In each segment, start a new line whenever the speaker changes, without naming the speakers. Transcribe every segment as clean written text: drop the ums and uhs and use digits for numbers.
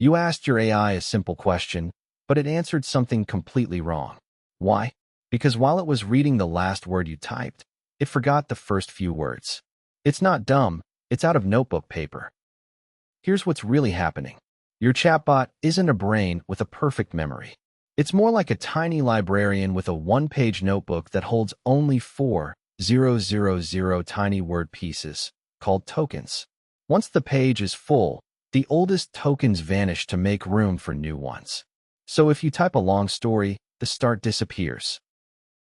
You asked your AI a simple question, but it answered something completely wrong. Why? Because while it was reading the last word you typed, it forgot the first few words. It's not dumb, it's out of notebook paper. Here's what's really happening. Your chatbot isn't a brain with a perfect memory. It's more like a tiny librarian with a one-page notebook that holds only 4,000 tiny word pieces, called tokens. Once the page is full, the oldest tokens vanish to make room for new ones. So if you type a long story, the start disappears.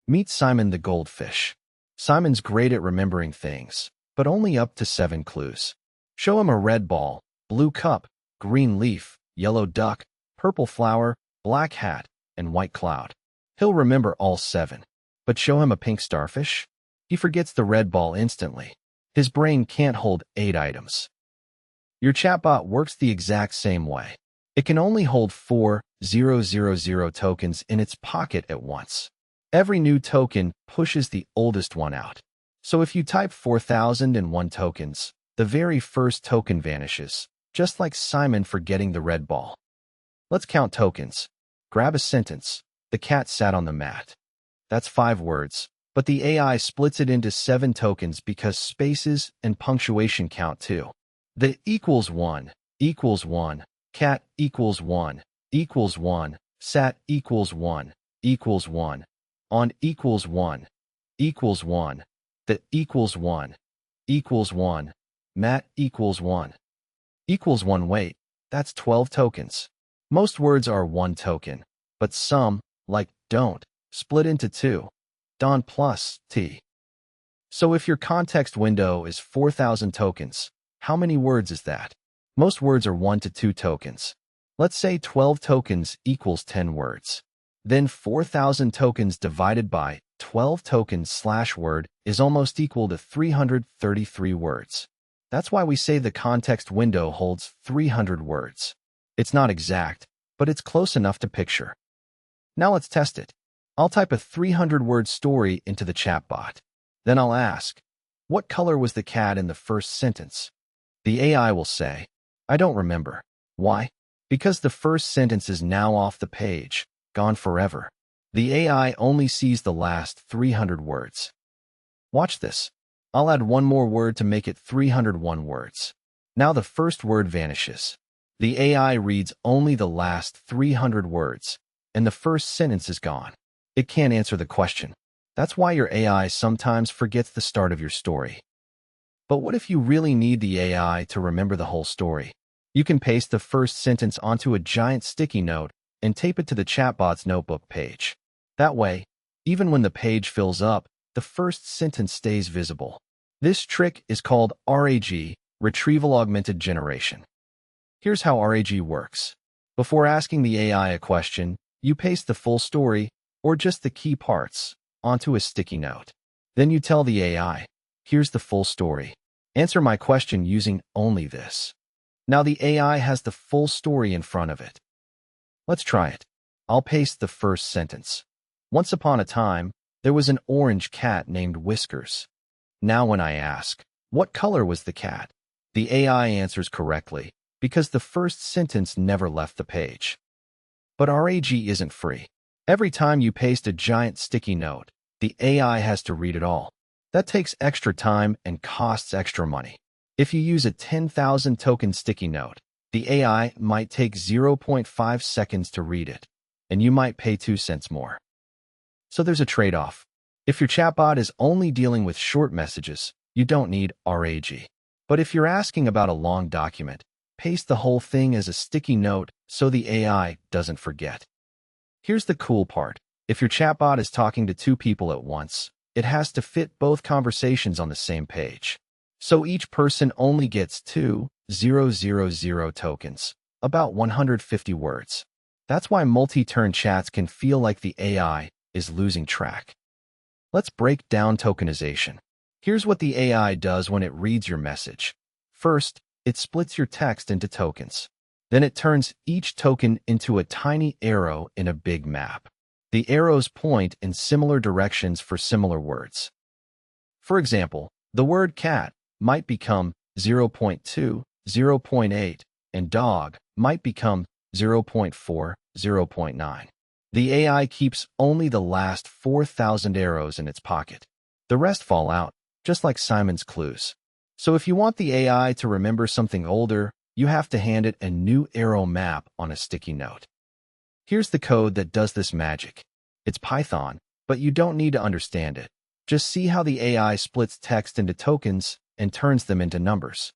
Meet Simon the goldfish. Simon's great at remembering things, but only up to 7 clues. Show him a red ball, blue cup, green leaf, yellow duck, purple flower, black hat, and white cloud. He'll remember all 7. But show him a pink starfish? He forgets the red ball instantly. His brain can't hold 8 items. Your chatbot works the exact same way. It can only hold 4,000 tokens in its pocket at once. Every new token pushes the oldest one out. So if you type 4,001 tokens, the very first token vanishes, just like Simon forgetting the red ball. Let's count tokens. Grab a sentence. The cat sat on the mat. That's 5 words, but the AI splits it into 7 tokens because spaces and punctuation count too. The equals 1, equals 1, cat equals 1, equals 1, sat equals 1, equals 1, on equals 1, equals 1, the equals 1, equals 1, mat equals 1, equals 1. Wait, that's 12 tokens. Most words are 1 token, but some, like don't, split into 2. Don plus T. So if your context window is 4,000 tokens, how many words is that? Most words are 1 to 2 tokens. Let's say 12 tokens equals 10 words. Then 4,000 tokens divided by 12 tokens / word is almost equal to 333 words. That's why we say the context window holds 300 words. It's not exact, but it's close enough to picture. Now let's test it. I'll type a 300-word story into the chatbot. Then I'll ask, what color was the cat in the first sentence? The AI will say, I don't remember. Why? Because the first sentence is now off the page, gone forever. The AI only sees the last 300 words. Watch this. I'll add one more word to make it 301 words. Now the first word vanishes. The AI reads only the last 300 words, and the first sentence is gone. It can't answer the question. That's why your AI sometimes forgets the start of your story. But what if you really need the AI to remember the whole story? You can paste the first sentence onto a giant sticky note and tape it to the chatbot's notebook page. That way, even when the page fills up, the first sentence stays visible. This trick is called RAG, Retrieval-Augmented Generation. Here's how RAG works. Before asking the AI a question, you paste the full story, or just the key parts, onto a sticky note. Then you tell the AI, here's the full story. Answer my question using only this. Now the AI has the full story in front of it. Let's try it. I'll paste the first sentence. Once upon a time, there was an orange cat named Whiskers. Now when I ask, what color was the cat? The AI answers correctly, because the first sentence never left the page. But RAG isn't free. Every time you paste a giant sticky note, the AI has to read it all. That takes extra time and costs extra money. If you use a 10,000 token sticky note, the AI might take 0.5 seconds to read it, and you might pay 2 cents more. So there's a trade-off. If your chatbot is only dealing with short messages, you don't need RAG. But if you're asking about a long document, paste the whole thing as a sticky note so the AI doesn't forget. Here's the cool part. If your chatbot is talking to 2 people at once, it has to fit both conversations on the same page. So each person only gets 2,000 tokens, about 150 words. That's why multi-turn chats can feel like the AI is losing track. Let's break down tokenization. Here's what the AI does when it reads your message. First, it splits your text into tokens. Then it turns each token into a tiny arrow in a big map. The arrows point in similar directions for similar words. For example, the word cat might become 0.2, 0.8, and dog might become 0.4, 0.9. The AI keeps only the last 4,000 arrows in its pocket. The rest fall out, just like Simon's clues. So if you want the AI to remember something older, you have to hand it a new arrow map on a sticky note. Here's the code that does this magic. It's Python, but you don't need to understand it. Just see how the AI splits text into tokens and turns them into numbers.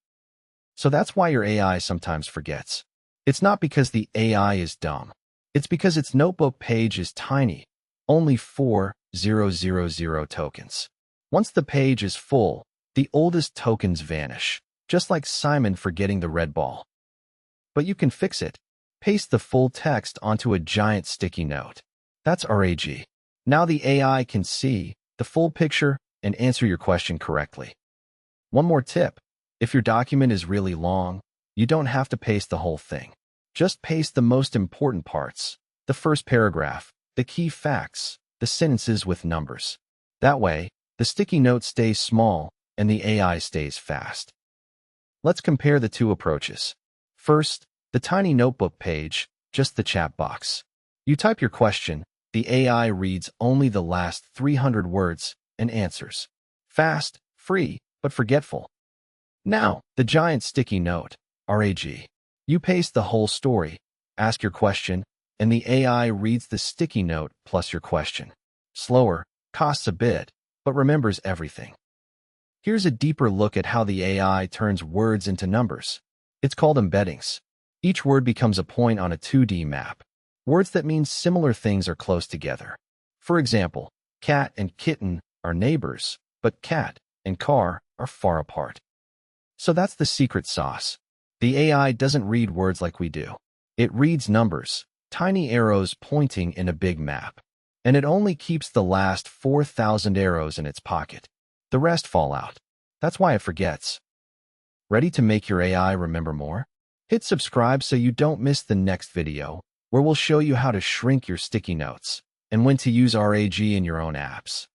So that's why your AI sometimes forgets. It's not because the AI is dumb. It's because its notebook page is tiny, only 4,000 tokens. Once the page is full, the oldest tokens vanish, just like Simon forgetting the red ball. But you can fix it. Paste the full text onto a giant sticky note. That's RAG. Now the AI can see the full picture and answer your question correctly. One more tip. If your document is really long, you don't have to paste the whole thing. Just paste the most important parts, the first paragraph, the key facts, the sentences with numbers. That way, the sticky note stays small and the AI stays fast. Let's compare the two approaches. First, the tiny notebook page, just the chat box. You type your question, the AI reads only the last 300 words and answers. Fast, free, but forgetful. Now, the giant sticky note, RAG. You paste the whole story, ask your question, and the AI reads the sticky note plus your question. Slower, costs a bit, but remembers everything. Here's a deeper look at how the AI turns words into numbers. It's called embeddings. Each word becomes a point on a 2D map. Words that mean similar things are close together. For example, cat and kitten are neighbors, but cat and car are far apart. So that's the secret sauce. The AI doesn't read words like we do. It reads numbers, tiny arrows pointing in a big map. And it only keeps the last 4,000 arrows in its pocket. The rest fall out. That's why it forgets. Ready to make your AI remember more? Hit subscribe so you don't miss the next video, where we'll show you how to shrink your sticky notes and when to use RAG in your own apps.